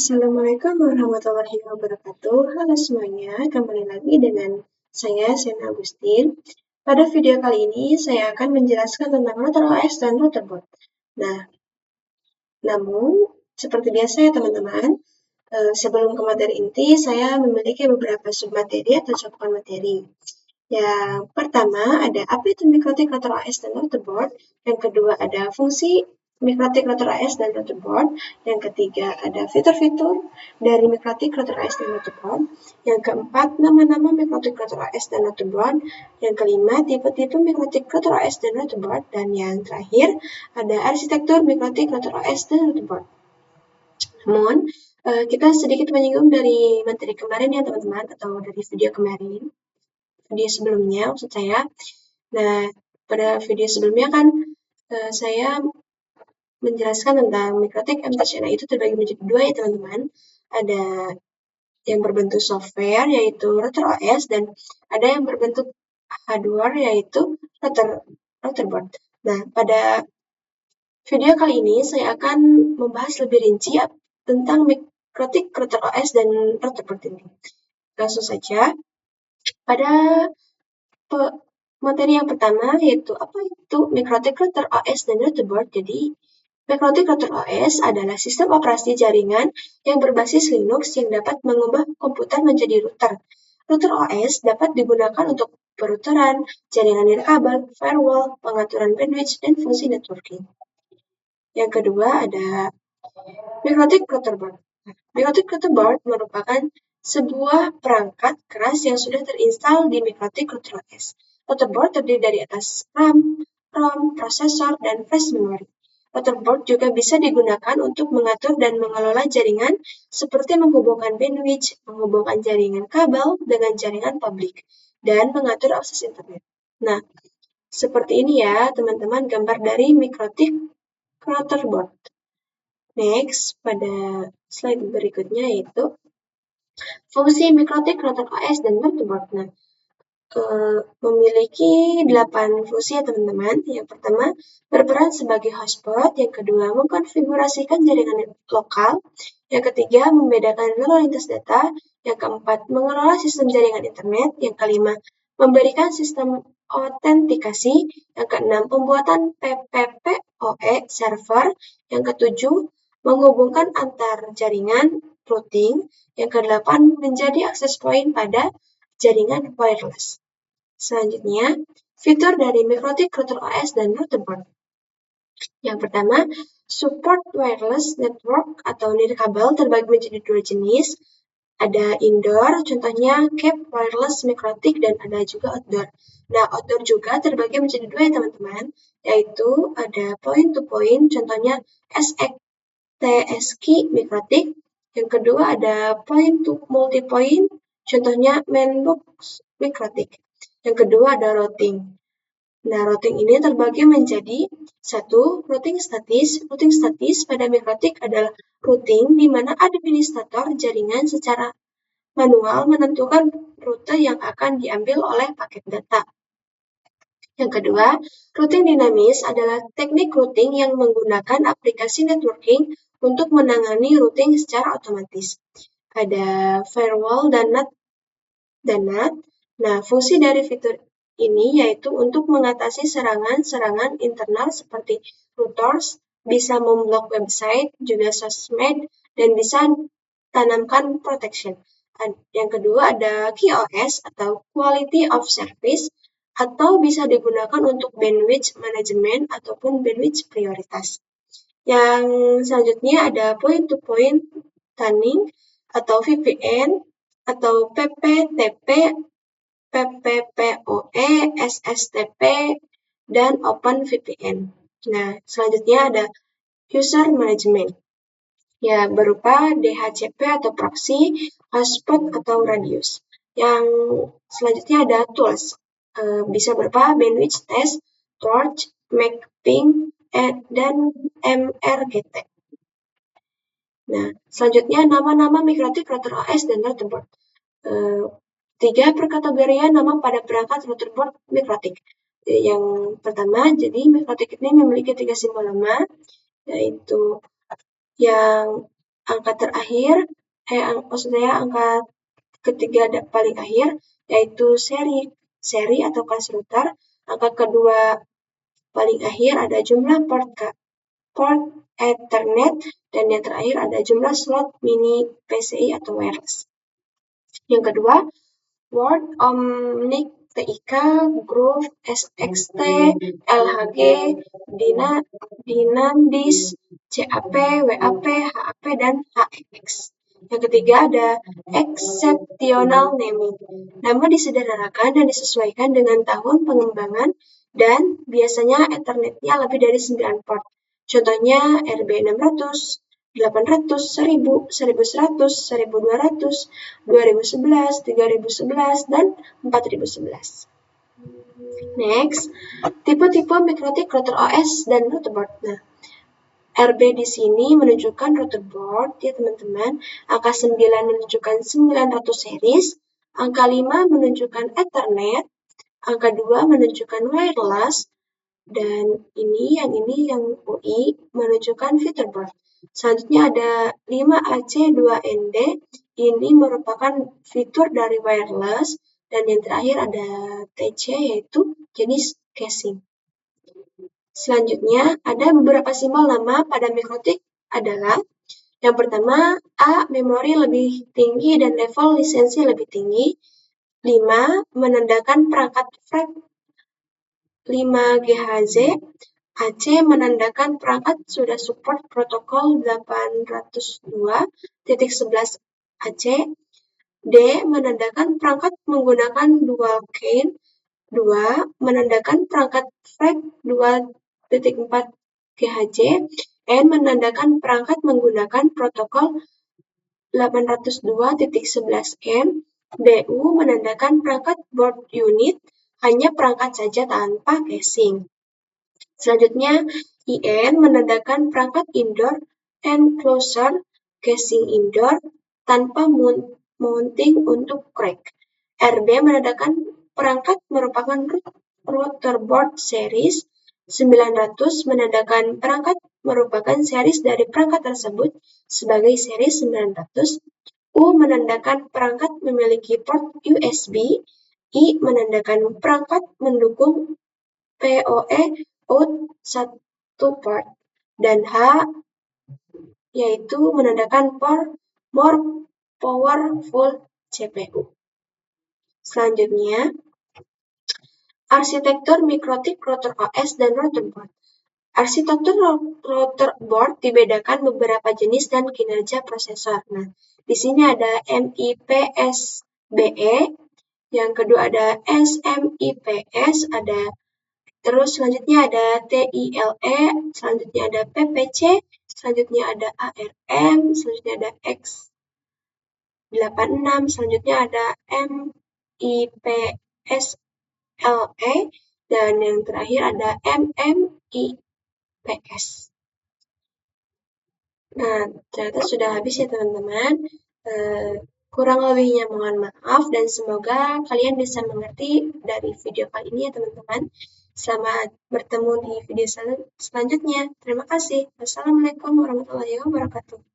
Assalamualaikum warahmatullahi wabarakatuh. Halo semuanya, kembali lagi dengan saya, Sena Agustin. Pada video kali ini, saya akan menjelaskan tentang router OS dan routerboard. Nah, namun, seperti biasa ya teman-teman, sebelum ke materi inti, saya memiliki beberapa submateri atau cakupan materi. Yang pertama ada apa itu mikrotik router OS dan routerboard. Yang kedua ada fungsi mikrotik router OS dan routerboard. Yang ketiga ada fitur-fitur dari mikrotik router OS dan routerboard. Yang keempat nama-nama mikrotik router OS dan routerboard. Yang kelima tipe-tipe mikrotik router OS dan routerboard. Dan yang terakhir ada arsitektur mikrotik router OS dan routerboard. Namun kita sedikit menyinggung dari materi kemarin ya teman-teman, atau dari video kemarin. Video sebelumnya maksud saya. Nah, pada video sebelumnya kan saya menjelaskan tentang mikrotik MTCNA itu terbagi menjadi dua ya teman-teman. Ada yang berbentuk software yaitu router OS dan ada yang berbentuk hardware yaitu routerboard. Nah, pada video kali ini saya akan membahas lebih rinci tentang mikrotik router OS dan routerboard ini. Langsung saja pada materi yang pertama yaitu apa itu mikrotik router OS dan routerboard. Jadi, mikrotik router OS adalah sistem operasi jaringan yang berbasis Linux yang dapat mengubah komputer menjadi router. Router OS dapat digunakan untuk peruteran, jaringan nirkabel, firewall, pengaturan bandwidth, dan fungsi networking. Yang kedua ada mikrotik routerboard. Mikrotik routerboard merupakan sebuah perangkat keras yang sudah terinstal di mikrotik router OS. Routerboard terdiri dari atas RAM, ROM, prosesor, dan flash memory. Routerboard juga bisa digunakan untuk mengatur dan mengelola jaringan seperti menghubungkan bandwidth, menghubungkan jaringan kabel dengan jaringan publik, dan mengatur akses internet. Nah, seperti ini ya teman-teman gambar dari mikrotik routerboard. Next, pada slide berikutnya yaitu fungsi mikrotik router OS dan routerboard. Nah, memiliki 8 fungsi ya teman-teman. Yang pertama, berperan sebagai hotspot. Yang kedua, mengkonfigurasikan jaringan lokal. Yang ketiga, membedakan lalu lintas data. Yang keempat, mengelola sistem jaringan internet. Yang kelima, memberikan sistem autentikasi. Yang keenam, pembuatan PPPoE server. Yang ketujuh, menghubungkan antar jaringan routing. Yang kedelapan, menjadi access point pada jaringan wireless. Selanjutnya, fitur dari mikrotik router OS dan routerboard. Yang pertama, support wireless network atau nirkabel terbagi menjadi dua jenis. Ada indoor, contohnya Cape Wireless Mikrotik, dan ada juga outdoor. Nah, outdoor juga terbagi menjadi dua ya teman-teman, yaitu ada point-to-point, contohnya SXTSK Mikrotik. Yang kedua ada point-to-multipoint, contohnya Mainbox Mikrotik. Yang kedua ada routing. Nah, routing ini terbagi menjadi satu, routing statis. Routing statis pada mikrotik adalah routing di mana administrator jaringan secara manual menentukan rute yang akan diambil oleh paket data. Yang kedua, routing dinamis adalah teknik routing yang menggunakan aplikasi networking untuk menangani routing secara otomatis. Ada firewall dan NAT. Nah, fungsi dari fitur ini yaitu untuk mengatasi serangan-serangan internal seperti routers, bisa memblok website, juga sosmed, dan bisa tanamkan protection. Yang kedua ada QoS atau Quality of Service, atau bisa digunakan untuk bandwidth management ataupun bandwidth prioritas. Yang selanjutnya ada point-to-point tuning atau VPN atau PPTP, PPPoE, SSTP, dan OpenVPN. Nah, selanjutnya ada user management. Ya, berupa DHCP atau proxy, hotspot atau radius. Yang selanjutnya ada tools. Bisa berupa bandwidth test, torch, mapping, dan MRGT. Nah, selanjutnya nama-nama mikrotik router OS dan routerboard. 3 perkategorian nama pada perangkat routerboard mikrotik. Yang pertama, jadi mikrotik ini memiliki 3 simbol nama, yaitu yang angka terakhir, maksudnya angka ketiga paling akhir, yaitu seri atau konstruktor. Angka kedua paling akhir ada jumlah port Ethernet, dan yang terakhir ada jumlah slot mini PCI atau wireless. Yang kedua, Word, Omnic, TIK, Groove, SXT, LHG, Dynamdis, CAP, WAP, HAP, dan HEX. Yang ketiga ada exceptional naming. Nama disederhanakan dan disesuaikan dengan tahun pengembangan dan biasanya Ethernetnya lebih dari 9 port. Contohnya RB600, 800, 1000, 1100, 1200, 2011, 3011, dan 4011. Next, tipe-tipe mikrotik router OS dan routerboard. Nah, RB di sini menunjukkan routerboard ya teman-teman. Angka 9 menunjukkan 900 series, angka 5 menunjukkan Ethernet, angka 2 menunjukkan wireless, dan yang UI menunjukkan Featureboard. Selanjutnya ada 5AC2ND, ini merupakan fitur dari wireless, dan yang terakhir ada TC yaitu jenis casing. Selanjutnya ada beberapa simbol nama pada mikrotik adalah yang pertama A. Memori lebih tinggi dan level lisensi lebih tinggi. 5. Menandakan perangkat FRAC 5 GHz. AC menandakan perangkat sudah support protokol 802.11 AC. D menandakan perangkat menggunakan dual CAN. 2 menandakan perangkat FRAC 2.4 GHz. N menandakan perangkat menggunakan protokol 802.11n. BU menandakan perangkat board unit, hanya perangkat saja tanpa casing. Selanjutnya, IN menandakan perangkat indoor enclosure, casing indoor, tanpa mounting untuk crack. RB menandakan perangkat merupakan routerboard series. 900 menandakan perangkat merupakan series dari perangkat tersebut sebagai seri 900. U menandakan perangkat memiliki port USB. I menandakan perangkat mendukung PoE out 1 port. Dan H yaitu menandakan more powerful CPU. Selanjutnya, arsitektur mikrotik router OS dan routerboard. Arsitektur routerboard dibedakan beberapa jenis dan kinerja prosesor. Nah, di sini ada MIPSBE, yang kedua ada SMIPS, terus selanjutnya ada TILE, selanjutnya ada PPC, selanjutnya ada ARM, selanjutnya ada X86, selanjutnya ada MIPSLE, dan yang terakhir ada MMIPS. Nah, ternyata sudah habis ya teman-teman. Kurang lebihnya mohon maaf, dan semoga kalian bisa mengerti dari video kali ini ya teman-teman. Selamat bertemu di video selanjutnya. Terima kasih. Wassalamualaikum warahmatullahi wabarakatuh.